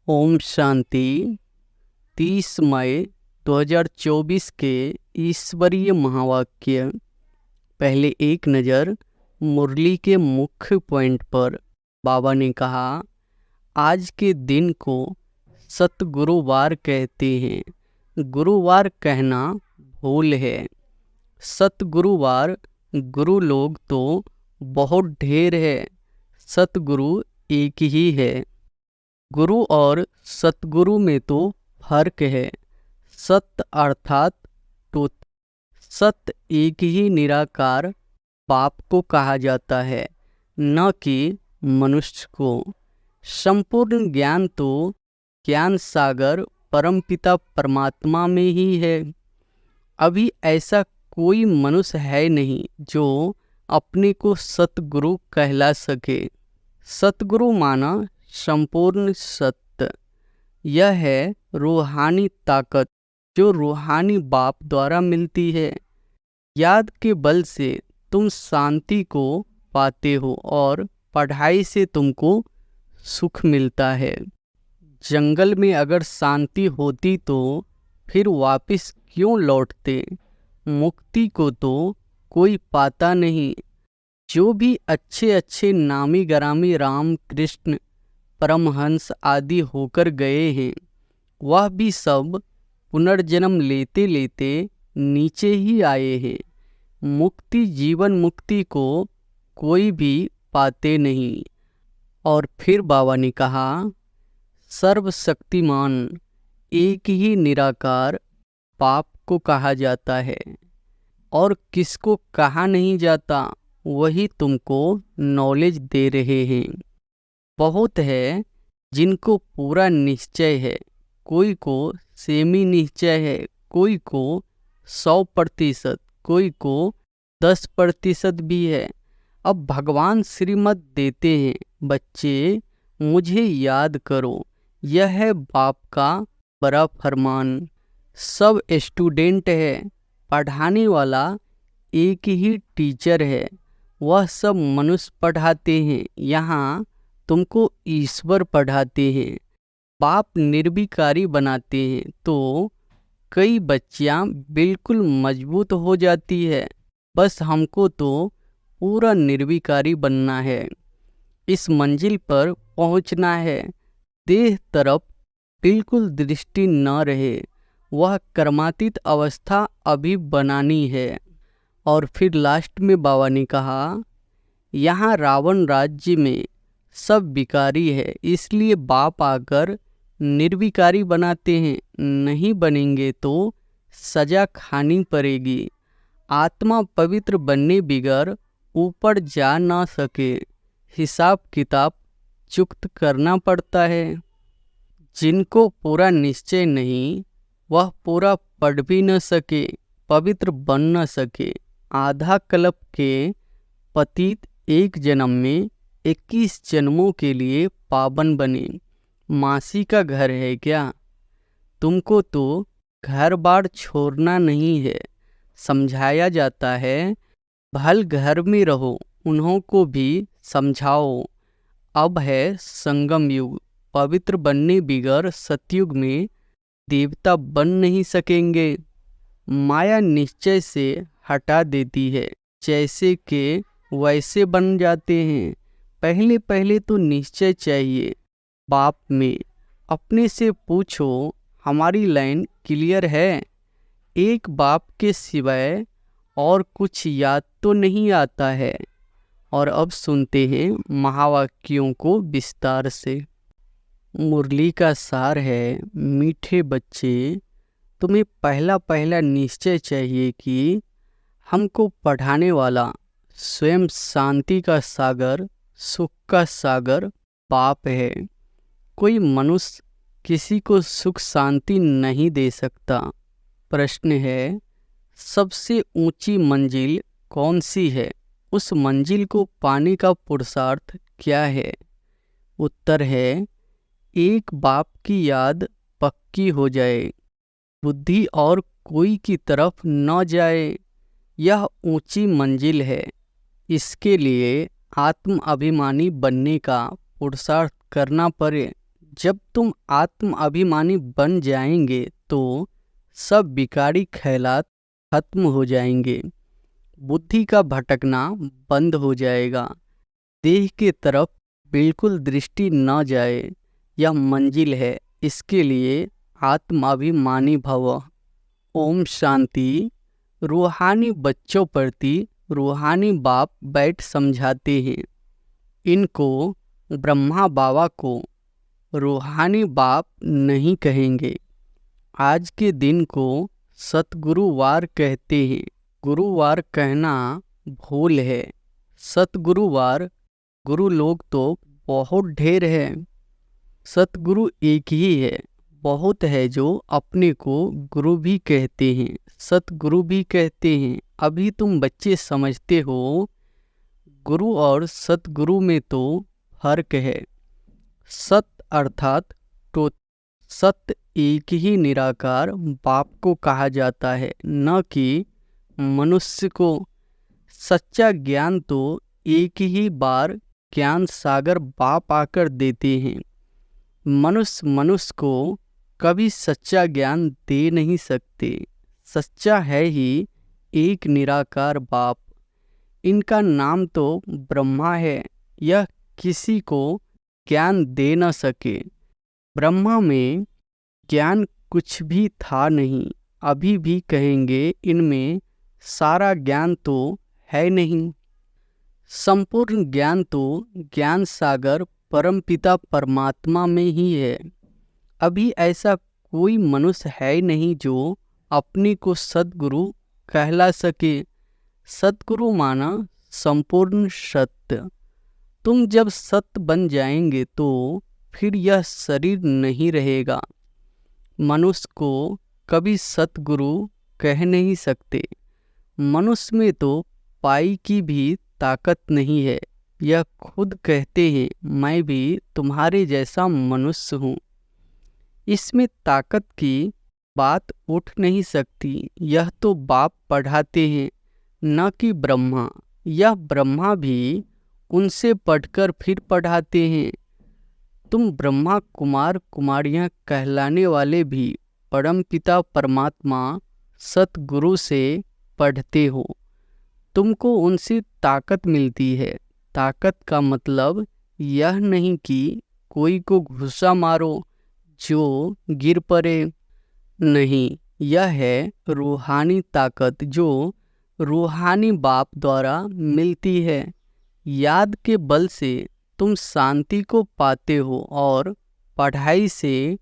ओम शांति। 30 मई 2024 के ईश्वरीय महावाक्य। पहले एक नज़र मुरली के मुख्य पॉइंट पर। बाबा ने कहा, आज के दिन को सतगुरुवार कहते हैं। गुरुवार कहना भूल है। सतगुरुवार गुरु लोग तो बहुत ढेर है, सतगुरु एक ही है। गुरु और सतगुरु में तो फर्क है। सत अर्थात तो सत एक ही निराकार बाप को कहा जाता है, न कि मनुष्य को। संपूर्ण ज्ञान तो ज्ञान सागर परमपिता परमात्मा में ही है। अभी ऐसा कोई मनुष्य है नहीं जो अपने को सतगुरु कहला सके। सतगुरु माना संपूर्ण सत्य। यह है रूहानी ताकत जो रूहानी बाप द्वारा मिलती है। याद के बल से तुम शांति को पाते हो और पढ़ाई से तुमको सुख मिलता है। जंगल में अगर शांति होती तो फिर वापस क्यों लौटते? मुक्ति को तो कोई पाता नहीं। जो भी अच्छे अच्छे नामी गरामी राम कृष्ण परमहंस आदि होकर गए हैं, वह भी सब पुनर्जन्म लेते लेते नीचे ही आए हैं। मुक्ति जीवन मुक्ति को कोई भी पाते नहीं। और फिर बाबा ने कहा, सर्वशक्तिमान एक ही निराकार बाप को कहा जाता है। और किसको कहा नहीं जाता वही तुमको नॉलेज दे रहे हैं। बहुत है जिनको पूरा निश्चय है, कोई को सेमी निश्चय है, कोई को 100%, कोई को 10% भी है। अब भगवान श्रीमत देते हैं, बच्चे मुझे याद करो। यह है बाप का बड़ा फरमान। सब स्टूडेंट है, पढ़ाने वाला एक ही टीचर है। वह सब मनुष्य पढ़ाते हैं, यहाँ तुमको ईश्वर पढ़ाते हैं। बाप निर्विकारी बनाते हैं तो कई बच्चियाँ बिल्कुल मजबूत हो जाती है। बस हमको तो पूरा निर्विकारी बनना है, इस मंजिल पर पहुंचना है। देह तरफ बिल्कुल दृष्टि न रहे, वह कर्मातीत अवस्था अभी बनानी है। और फिर लास्ट में बाबा ने कहा, यहाँ रावण राज्य में सब विकारी है, इसलिए बाप आकर निर्विकारी बनाते हैं। नहीं बनेंगे तो सजा खानी पड़ेगी। आत्मा पवित्र बनने बिगर ऊपर जा ना सके, हिसाब किताब चुक्त करना पड़ता है। जिनको पूरा निश्चय नहीं, वह पूरा पढ़ भी न सके, पवित्र बन न सके। आधा कल्प के पतित एक जन्म में 21 जन्मों के लिए पावन बने। मासी का घर है क्या? तुमको तो घर बार छोड़ना नहीं है। समझाया जाता है, भल घर में रहो, उन्हों को भी समझाओ। अब है संगम युग, पवित्र बनने बिगर सतयुग में देवता बन नहीं सकेंगे। माया निश्चय से हटा देती है, जैसे के वैसे बन जाते हैं। पहले पहले तो निश्चय चाहिए। बाप में अपने से पूछो, हमारी लाइन क्लियर है? एक बाप के सिवाय और कुछ याद तो नहीं आता है। और अब सुनते हैं महावाक्यों को विस्तार से। मुरली का सार है, मीठे बच्चे, तुम्हें पहला पहला निश्चय चाहिए कि हमको पढ़ाने वाला स्वयं शांति का सागर, सुख का सागर बाप है। कोई मनुष्य किसी को सुख शांति नहीं दे सकता। प्रश्न है, सबसे ऊंची मंजिल कौन सी है? उस मंजिल को पाने का पुरुषार्थ क्या है? उत्तर है, एक बाप की याद पक्की हो जाए, बुद्धि और कोई की तरफ न जाए। यह ऊंची मंजिल है। इसके लिए आत्म अभिमानी बनने का पुरुषार्थ करना पड़े। जब तुम आत्म अभिमानी बन जाएंगे तो सब विकारी ख्यालात खत्म हो जाएंगे, बुद्धि का भटकना बंद हो जाएगा, देह के तरफ बिल्कुल दृष्टि न जाए। यह मंजिल है, इसके लिए आत्माभिमानी भव। ओम शांति। रूहानी बच्चों प्रति रूहानी बाप बैठ समझाते हैं। इनको ब्रह्मा बाबा को रूहानी बाप नहीं कहेंगे। आज के दिन को सतगुरुवार कहते हैं। गुरुवार कहना भूल है। सतगुरुवार गुरु लोग तो बहुत ढेर है, सतगुरु एक ही है। बहुत है जो अपने को गुरु भी कहते हैं, सतगुरु भी कहते हैं। अभी तुम बच्चे समझते हो गुरु और सतगुरु में तो फर्क है। सत अर्थात तो सत्य एक ही निराकार बाप को कहा जाता है, न कि मनुष्य को। सच्चा ज्ञान तो एक ही बार ज्ञान सागर बाप आकर देते हैं। मनुष्य को कभी सच्चा ज्ञान दे नहीं सकते। सच्चा है ही एक निराकार बाप। इनका नाम तो ब्रह्मा है, यह किसी को ज्ञान दे न सके। ब्रह्मा में ज्ञान कुछ भी था नहीं, अभी भी कहेंगे इनमें सारा ज्ञान तो है नहीं। संपूर्ण ज्ञान तो ज्ञान सागर परमपिता परमात्मा में ही है। अभी ऐसा कोई मनुष्य है नहीं जो अपने को सद्गुरु कहला सके। सद्गुरु माना संपूर्ण सत्य। तुम जब सत्य बन जाएंगे तो फिर यह शरीर नहीं रहेगा। मनुष्य को कभी सतगुरु कह नहीं सकते। मनुष्य में तो पाई की भी ताकत नहीं है। यह खुद कहते हैं मैं भी तुम्हारे जैसा मनुष्य हूँ। इसमें ताकत की बात उठ नहीं सकती। यह तो बाप पढ़ाते हैं, न कि ब्रह्मा। यह ब्रह्मा भी उनसे पढ़कर फिर पढ़ाते हैं। तुम ब्रह्मा कुमार कुमारियाँ कहलाने वाले भी परमपिता परमात्मा सतगुरु से पढ़ते हो। तुमको उनसे ताकत मिलती है। ताकत का मतलब यह नहीं कि कोई को घुसा मारो जो गिर पड़े, नहीं। यह है रूहानी ताकत जो रूहानी बाप द्वारा मिलती है। याद के बल से तुम शांति को पाते हो और पढ़ाई से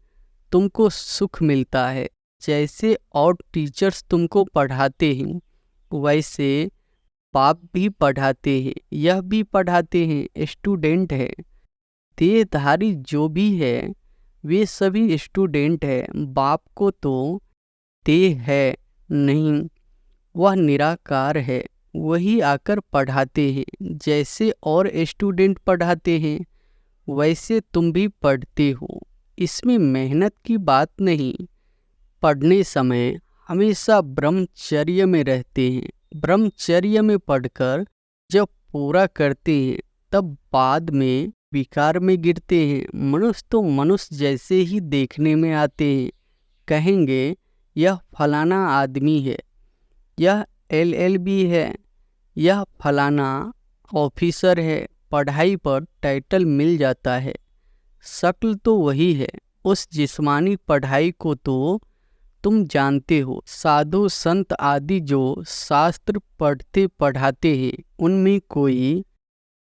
तुमको सुख मिलता है। जैसे और टीचर्स तुमको पढ़ाते हैं वैसे बाप भी पढ़ाते हैं। यह भी पढ़ाते हैं, स्टूडेंट है। देहधारी जो भी है वे सभी स्टूडेंट है। बाप को तो देह है नहीं, वह निराकार है। वही आकर पढ़ाते हैं। जैसे और स्टूडेंट पढ़ाते हैं वैसे तुम भी पढ़ते हो। इसमें मेहनत की बात नहीं। पढ़ने समय हमेशा ब्रह्मचर्य में रहते हैं। ब्रह्मचर्य में पढ़कर जब पूरा करते हैं तब बाद में विकार में गिरते हैं। मनुष्य तो मनुष्य जैसे ही देखने में आते हैं। कहेंगे यह फलाना आदमी है, यह LLB है, यह फलाना ऑफिसर है। पढ़ाई पर टाइटल मिल जाता है, शक्ल तो वही है। उस जिस्मानी पढ़ाई को तो तुम जानते हो। साधु संत आदि जो शास्त्र पढ़ते पढ़ाते हैं उनमें कोई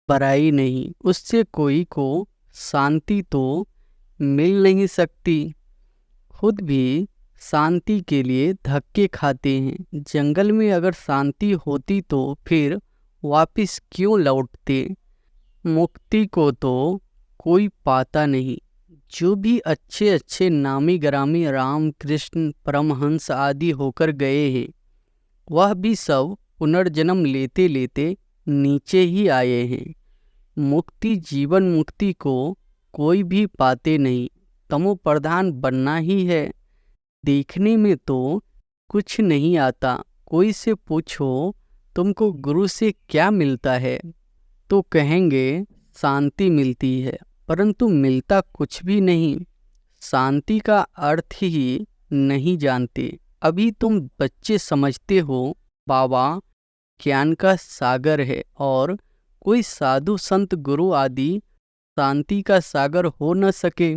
बड़ाई नहीं। उससे कोई को शांति तो मिल नहीं सकती। खुद भी शांति के लिए धक्के खाते हैं। जंगल में अगर शांति होती तो फिर वापस क्यों लौटते। मुक्ति को तो कोई पाता नहीं। जो भी अच्छे अच्छे नामी ग्रामी राम कृष्ण परमहंस आदि होकर गए हैं वह भी सब पुनर्जन्म लेते लेते नीचे ही आए हैं। मुक्ति जीवन मुक्ति को कोई भी पाते नहीं। तमो प्रधान बनना ही है। देखने में तो कुछ नहीं आता। कोई से पूछो तुमको गुरु से क्या मिलता है तो कहेंगे शांति मिलती है। परंतु मिलता कुछ भी नहीं। शांति का अर्थ ही नहीं जानते। अभी तुम बच्चे समझते हो बाबा ज्ञान का सागर है और कोई साधु संत गुरु आदि शांति का सागर हो न सके।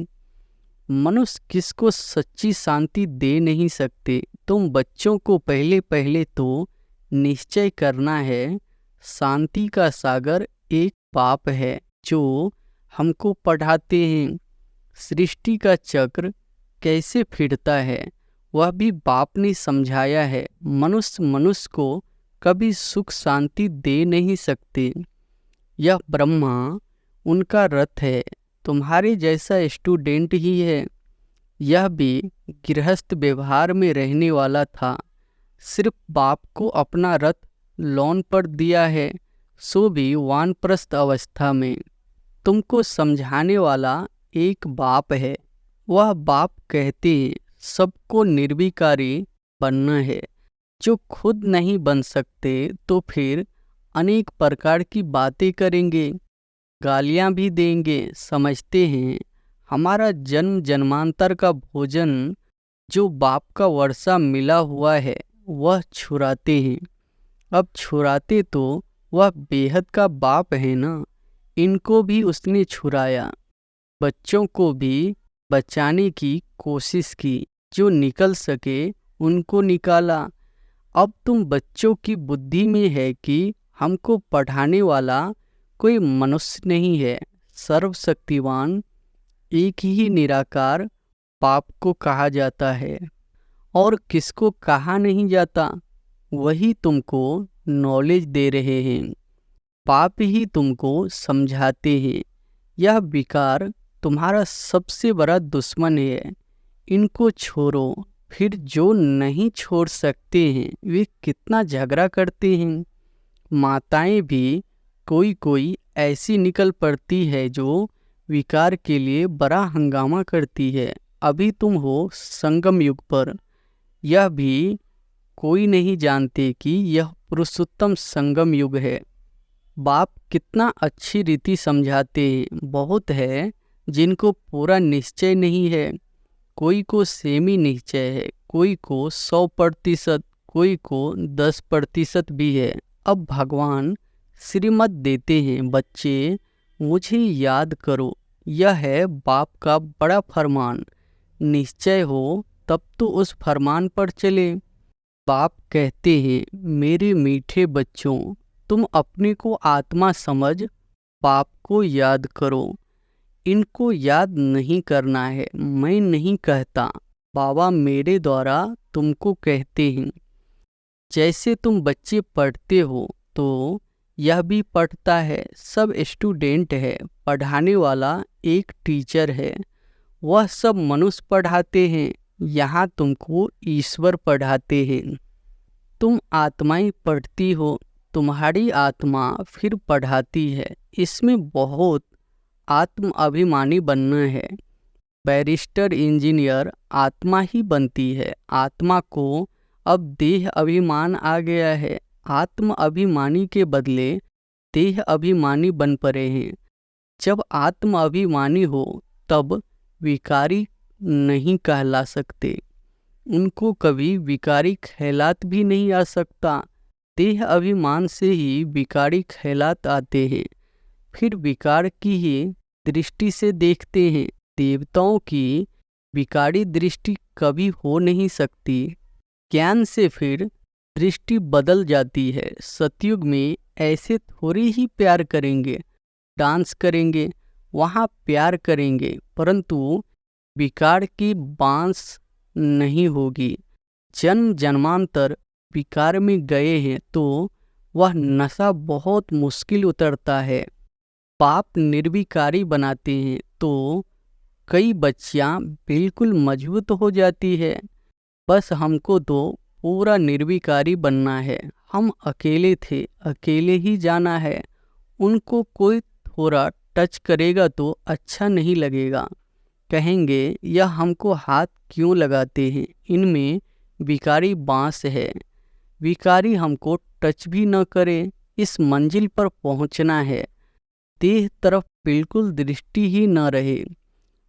मनुष्य किसको सच्ची शांति दे नहीं सकते। तुम बच्चों को पहले पहले तो निश्चय करना है, शांति का सागर एक बाप है जो हमको पढ़ाते हैं। सृष्टि का चक्र कैसे फिरता है वह भी बाप ने समझाया है। मनुष्य को कभी सुख शांति दे नहीं सकते। यह ब्रह्मा उनका रथ है, तुम्हारे जैसा स्टूडेंट ही है। यह भी गृहस्थ व्यवहार में रहने वाला था, सिर्फ बाप को अपना रथ लोन पर दिया है, सो भी वानप्रस्थ अवस्था में। तुमको समझाने वाला एक बाप है। वह बाप कहते हैं सबको निर्विकारी बनना है। जो खुद नहीं बन सकते तो फिर अनेक प्रकार की बातें करेंगे, गालियां भी देंगे। समझते हैं हमारा जन्म जन्मांतर का भोजन जो बाप का वर्षा मिला हुआ है वह छुराते हैं। अब छुराते तो वह बेहद का बाप है ना, इनको भी उसने छुराया। बच्चों को भी बचाने की कोशिश की, जो निकल सके उनको निकाला। अब तुम बच्चों की बुद्धि में है कि हमको पढ़ाने वाला कोई मनुष्य नहीं है, सर्वशक्तिवान एक ही निराकार बाप को कहा जाता है। और किसको कहा नहीं जाता, वही तुमको नॉलेज दे रहे हैं। बाप ही तुमको समझाते हैं। यह विकार तुम्हारा सबसे बड़ा दुश्मन है, इनको छोड़ो। फिर जो नहीं छोड़ सकते हैं वे कितना झगड़ा करते हैं। माताएं भी कोई ऐसी निकल पड़ती है जो विकार के लिए बड़ा हंगामा करती है। अभी तुम हो संगम युग पर, यह भी कोई नहीं जानते कि यह पुरुषोत्तम संगम युग है। बाप कितना अच्छी रीति समझाते हैं। बहुत है जिनको पूरा निश्चय नहीं है, कोई को सेमी निश्चय है, कोई को 100%, कोई को 10% भी है। अब भगवान श्रीमत देते हैं, बच्चे मुझे याद करो। यह है बाप का बड़ा फरमान। निश्चय हो तब तो उस फरमान पर चले। बाप कहते हैं मेरे मीठे बच्चों, तुम अपने को आत्मा समझ बाप को याद करो। इनको याद नहीं करना है, मैं नहीं कहता, बाबा मेरे द्वारा तुमको कहते हैं। जैसे तुम बच्चे पढ़ते हो तो यह भी पढ़ता है। सब स्टूडेंट है, पढ़ाने वाला एक टीचर है। वह सब मनुष्य पढ़ाते हैं, यहाँ तुमको ईश्वर पढ़ाते हैं। तुम आत्माएं पढ़ती हो, तुम्हारी आत्मा फिर पढ़ाती है। इसमें बहुत आत्म अभिमानी बनना है। बैरिस्टर इंजीनियर आत्मा ही बनती है। आत्मा को अब देह अभिमान आ गया है। आत्म अभिमानी के बदले देह अभिमानी बन पड़े हैं। जब आत्म अभिमानी हो तब विकारी नहीं कहला सकते, उनको कभी विकारी ख्यालात भी नहीं आ सकता। देह अभिमान से ही विकारी ख्यालात आते हैं, फिर विकार की ही दृष्टि से देखते हैं। देवताओं की विकारी दृष्टि कभी हो नहीं सकती। ज्ञान से फिर दृष्टि बदल जाती है। सतयुग में ऐसे थोड़ी ही प्यार करेंगे, डांस करेंगे, वहाँ प्यार करेंगे, परंतु विकार की बांस नहीं होगी। जन्म जन्मांतर विकार में गए हैं तो वह नशा बहुत मुश्किल उतरता है। पाप निर्विकारी बनाते हैं तो कई बच्चियां बिल्कुल मजबूत हो जाती है। बस हमको तो पूरा निर्विकारी बनना है। हम अकेले थे, अकेले ही जाना है। उनको कोई थोड़ा टच करेगा तो अच्छा नहीं लगेगा, कहेंगे यह हमको हाथ क्यों लगाते हैं, इनमें विकारी बांस है। विकारी हमको टच भी न करे। इस मंजिल पर पहुंचना है। देह तरफ बिल्कुल दृष्टि ही न रहे।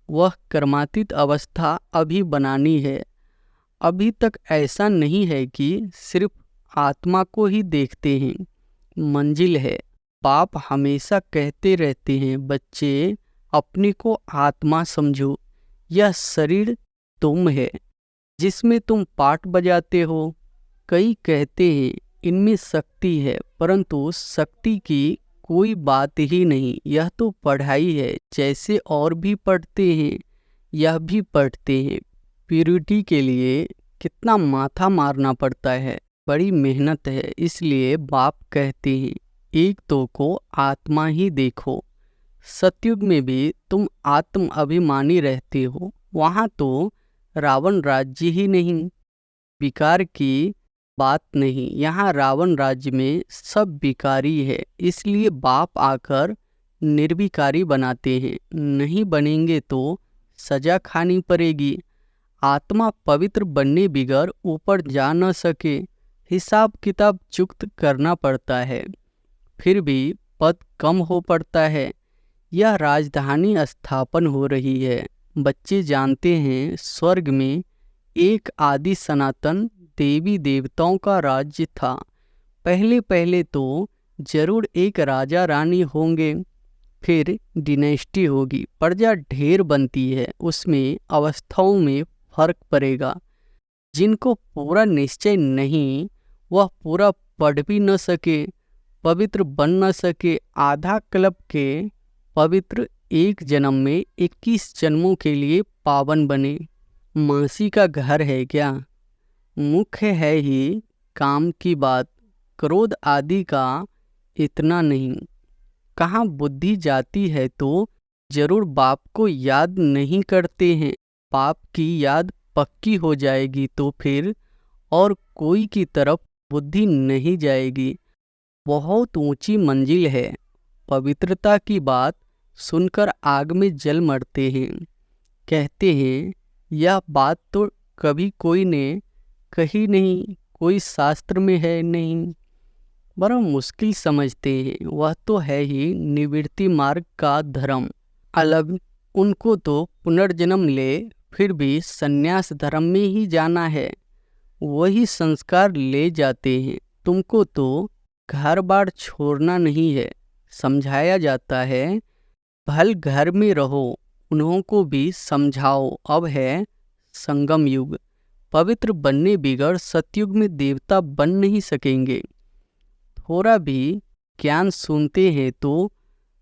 वह कर्मातीत अवस्था अभी बनानी है। अभी तक ऐसा नहीं है कि सिर्फ आत्मा को ही देखते हैं। मंजिल है। बाप हमेशा कहते रहते हैं, बच्चे अपने को आत्मा समझो। यह शरीर तुम है जिसमें तुम पाठ बजाते हो। कई कहते हैं इनमें शक्ति है, परंतु शक्ति की कोई बात ही नहीं। यह तो पढ़ाई है। जैसे और भी पढ़ते हैं यह भी पढ़ते हैं। प्यूरिटी के लिए कितना माथा मारना पड़ता है, बड़ी मेहनत है। इसलिए बाप कहते हैं एक तो को आत्मा ही देखो। सतयुग में भी तुम आत्म अभिमानी रहते हो। वहाँ तो रावण राज्य ही नहीं। विकार की बात नहीं, यहाँ रावण राज्य में सब विकारी है। इसलिए बाप आकर निर्विकारी बनाते हैं। नहीं बनेंगे तो सजा खानी पड़ेगी। आत्मा पवित्र बनने बिगर ऊपर जा न सके। हिसाब किताब चुक्त करना पड़ता है, फिर भी पद कम हो पड़ता है। यह राजधानी स्थापन हो रही है। बच्चे जानते हैं स्वर्ग में एक आदि सनातन देवी देवताओं का राज्य था। पहले पहले तो जरूर एक राजा रानी होंगे, फिर डिनेस्टी होगी। प्रजा ढेर बनती है, उसमें अवस्थाओं में फर्क पड़ेगा। जिनको पूरा निश्चय नहीं वह पूरा पढ़ भी न सके, पवित्र बन न सके। आधा क्लब के पवित्र एक जन्म में 21 जन्मों के लिए पावन बने। मासी का घर है क्या? मुख्य है ही काम की बात, क्रोध आदि का इतना नहीं। कहाँ बुद्धि जाती है तो जरूर बाप को याद नहीं करते हैं। बाप की याद पक्की हो जाएगी तो फिर और कोई की तरफ बुद्धि नहीं जाएगी। बहुत ऊंची मंजिल है। पवित्रता की बात सुनकर आग में जल मरते हैं। कहते हैं यह बात तो कभी कोई ने कही नहीं, कोई शास्त्र में है नहीं। बड़ा मुश्किल समझते हैं। वह तो है ही निवृत्ति मार्ग का धर्म अलग। उनको तो पुनर्जन्म ले फिर भी संन्यास धर्म में ही जाना है। वही संस्कार ले जाते हैं। तुमको तो घर बार छोड़ना नहीं है। समझाया जाता है भल घर में रहो, उन्हों को भी समझाओ। अब है संगम युग। पवित्र बनने बिगड़ सतयुग में देवता बन नहीं सकेंगे। थोड़ा भी ज्ञान सुनते हैं तो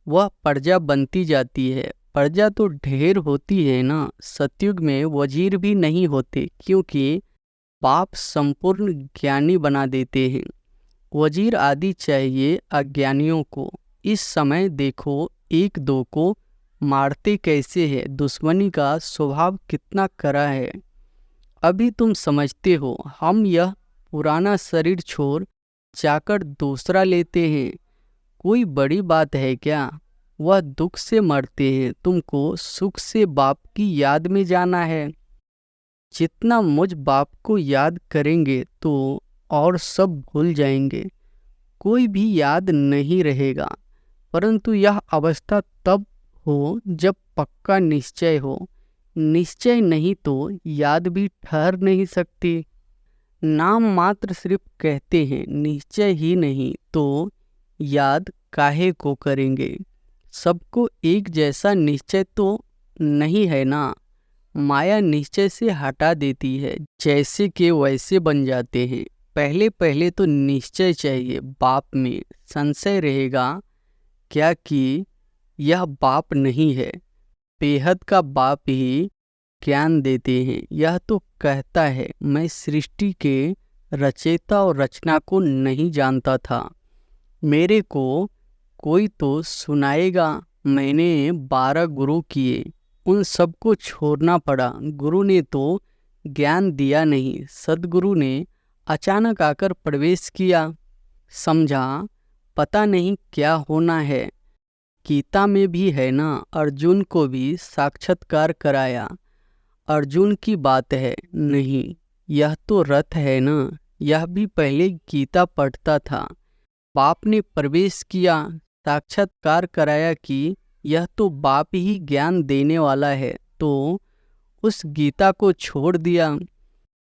वह प्रजा बनती जाती है। प्रजा तो ढेर होती है ना। सतयुग में वजीर भी नहीं होते, क्योंकि बाप संपूर्ण ज्ञानी बना देते हैं। वजीर आदि चाहिए अज्ञानियों को। इस समय देखो एक दो को मारते कैसे है। दुश्मनी का स्वभाव कितना कड़ा है। अभी तुम समझते हो हम यह पुराना शरीर छोड़ जाकर दूसरा लेते हैं। कोई बड़ी बात है क्या? वह दुख से मरते हैं, तुमको सुख से बाप की याद में जाना है। जितना मुझ बाप को याद करेंगे तो और सब भूल जाएंगे, कोई भी याद नहीं रहेगा। परंतु यह अवस्था तब हो जब पक्का निश्चय हो। निश्चय नहीं तो याद भी ठहर नहीं सकती। नाम मात्र सिर्फ कहते हैं, निश्चय ही नहीं तो याद काहे को करेंगे। सबको एक जैसा निश्चय तो नहीं है ना। माया निश्चय से हटा देती है, जैसे के वैसे बन जाते हैं। पहले पहले तो निश्चय चाहिए। बाप में संशय रहेगा क्या कि यह बाप नहीं है। बेहद का बाप ही ज्ञान देते हैं। यह तो कहता है मैं सृष्टि के रचयिता और रचना को नहीं जानता था, मेरे को कोई तो सुनाएगा। मैंने 12 गुरु किए, उन सबको छोड़ना पड़ा। गुरु ने तो ज्ञान दिया नहीं, सद्गुरु ने अचानक आकर प्रवेश किया। समझा पता नहीं क्या होना है। गीता में भी है ना, अर्जुन को भी साक्षात्कार कराया। अर्जुन की बात है नहीं, यह तो रथ है ना। यह भी पहले गीता पढ़ता था। बाप ने प्रवेश किया, साक्षात्कार कराया कि यह तो बाप ही ज्ञान देने वाला है, तो उस गीता को छोड़ दिया।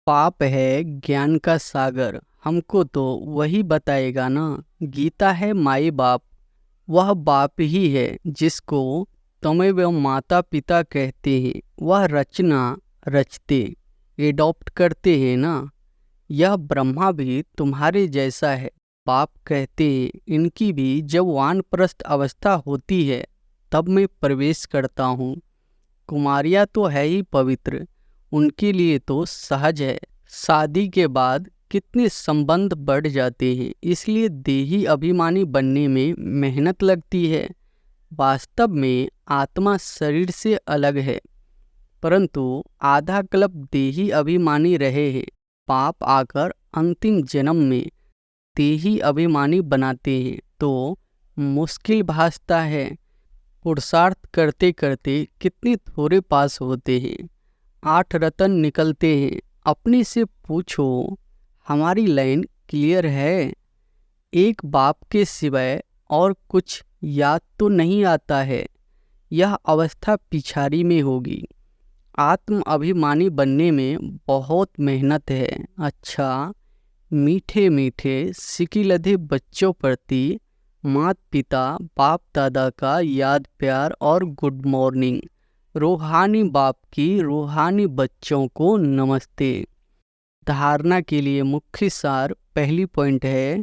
पाप है ज्ञान का सागर, हमको तो वही बताएगा ना। गीता है माई बाप, वह बाप ही है जिसको तमेव माता पिता कहते हैं। वह रचना रचते, एडॉप्ट करते हैं ना। यह ब्रह्मा भी तुम्हारे जैसा है। बाप कहते हैं इनकी भी जब वानप्रस्थ अवस्था होती है तब मैं प्रवेश करता हूँ। कुमारियाँ तो है ही पवित्र, उनके लिए तो सहज है। शादी के बाद कितने संबंध बढ़ जाते हैं, इसलिए देही अभिमानी बनने में मेहनत लगती है। वास्तव में आत्मा शरीर से अलग है, परंतु आधा कल्प देही अभिमानी रहे हैं। पाप आकर अंतिम जन्म में देही अभिमानी बनाते हैं तो मुश्किल भासता है। पुरुषार्थ करते करते कितने थोड़े पास होते हैं, 8 रत्न निकलते हैं। अपने से पूछो हमारी लाइन क्लियर है? एक बाप के सिवाय और कुछ याद तो नहीं आता है। यह अवस्था पिछाड़ी में होगी। आत्म अभिमानी बनने में बहुत मेहनत है। अच्छा, मीठे मीठे सिकिलधे बच्चों प्रति माता पिता बाप दादा का याद प्यार और गुड मॉर्निंग। रूहानी बाप की रूहानी बच्चों को नमस्ते। धारणा के लिए मुख्य सार पहली पॉइंट है,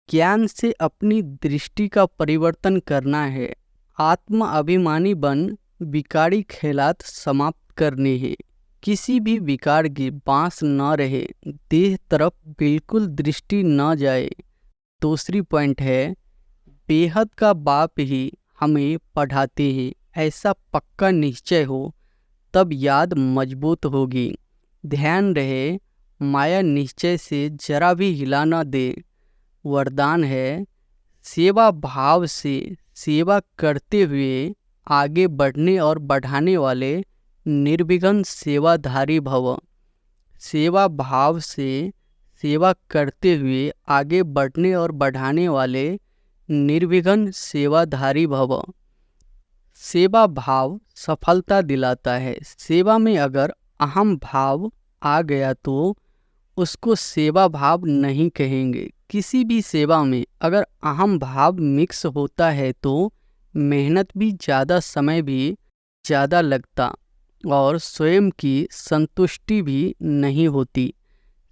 ज्ञान से अपनी दृष्टि का परिवर्तन करना है। आत्म अभिमानी बन विकारी ख्यालात समाप्त करने हैं। किसी भी विकार की बांस न रहे, देह तरफ बिल्कुल दृष्टि न जाए। दूसरी पॉइंट है, बेहद का बाप ही हमें पढ़ाते हैं, ऐसा पक्का निश्चय हो तब याद मजबूत होगी। ध्यान रहे माया निश्चय से जरा भी हिला न दे। वरदान है, सेवा भाव से सेवा करते हुए आगे बढ़ने और बढ़ाने वाले निर्विघ्न सेवाधारी भव। सेवा भाव से सेवा करते हुए आगे बढ़ने और बढ़ाने वाले निर्विघ्न सेवाधारी भव। सेवा भाव सफलता दिलाता है। सेवा में अगर अहम भाव आ गया तो उसको सेवा भाव नहीं कहेंगे। किसी भी सेवा में अगर अहम भाव मिक्स होता है तो मेहनत भी ज़्यादा, समय भी ज़्यादा लगता और स्वयं की संतुष्टि भी नहीं होती।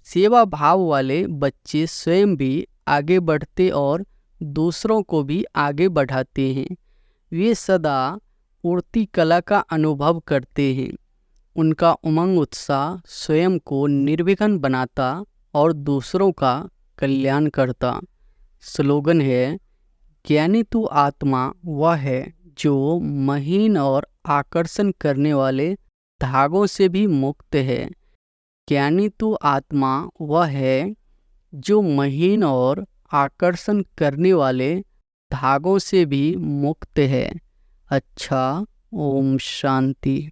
सेवा भाव वाले बच्चे स्वयं भी आगे बढ़ते और दूसरों को भी आगे बढ़ाते हैं। वे सदा उड़ती कला का अनुभव करते हैं। उनका उमंग उत्साह स्वयं को निर्विघ्न बनाता और दूसरों का कल्याण करता। स्लोगन है, ज्ञानी तू आत्मा वह है जो महीन और आकर्षण करने वाले धागों से भी मुक्त है। ज्ञानी तू आत्मा वह है जो महीन और आकर्षण करने वाले धागों से भी मुक्त है। अच्छा, ओम शांति।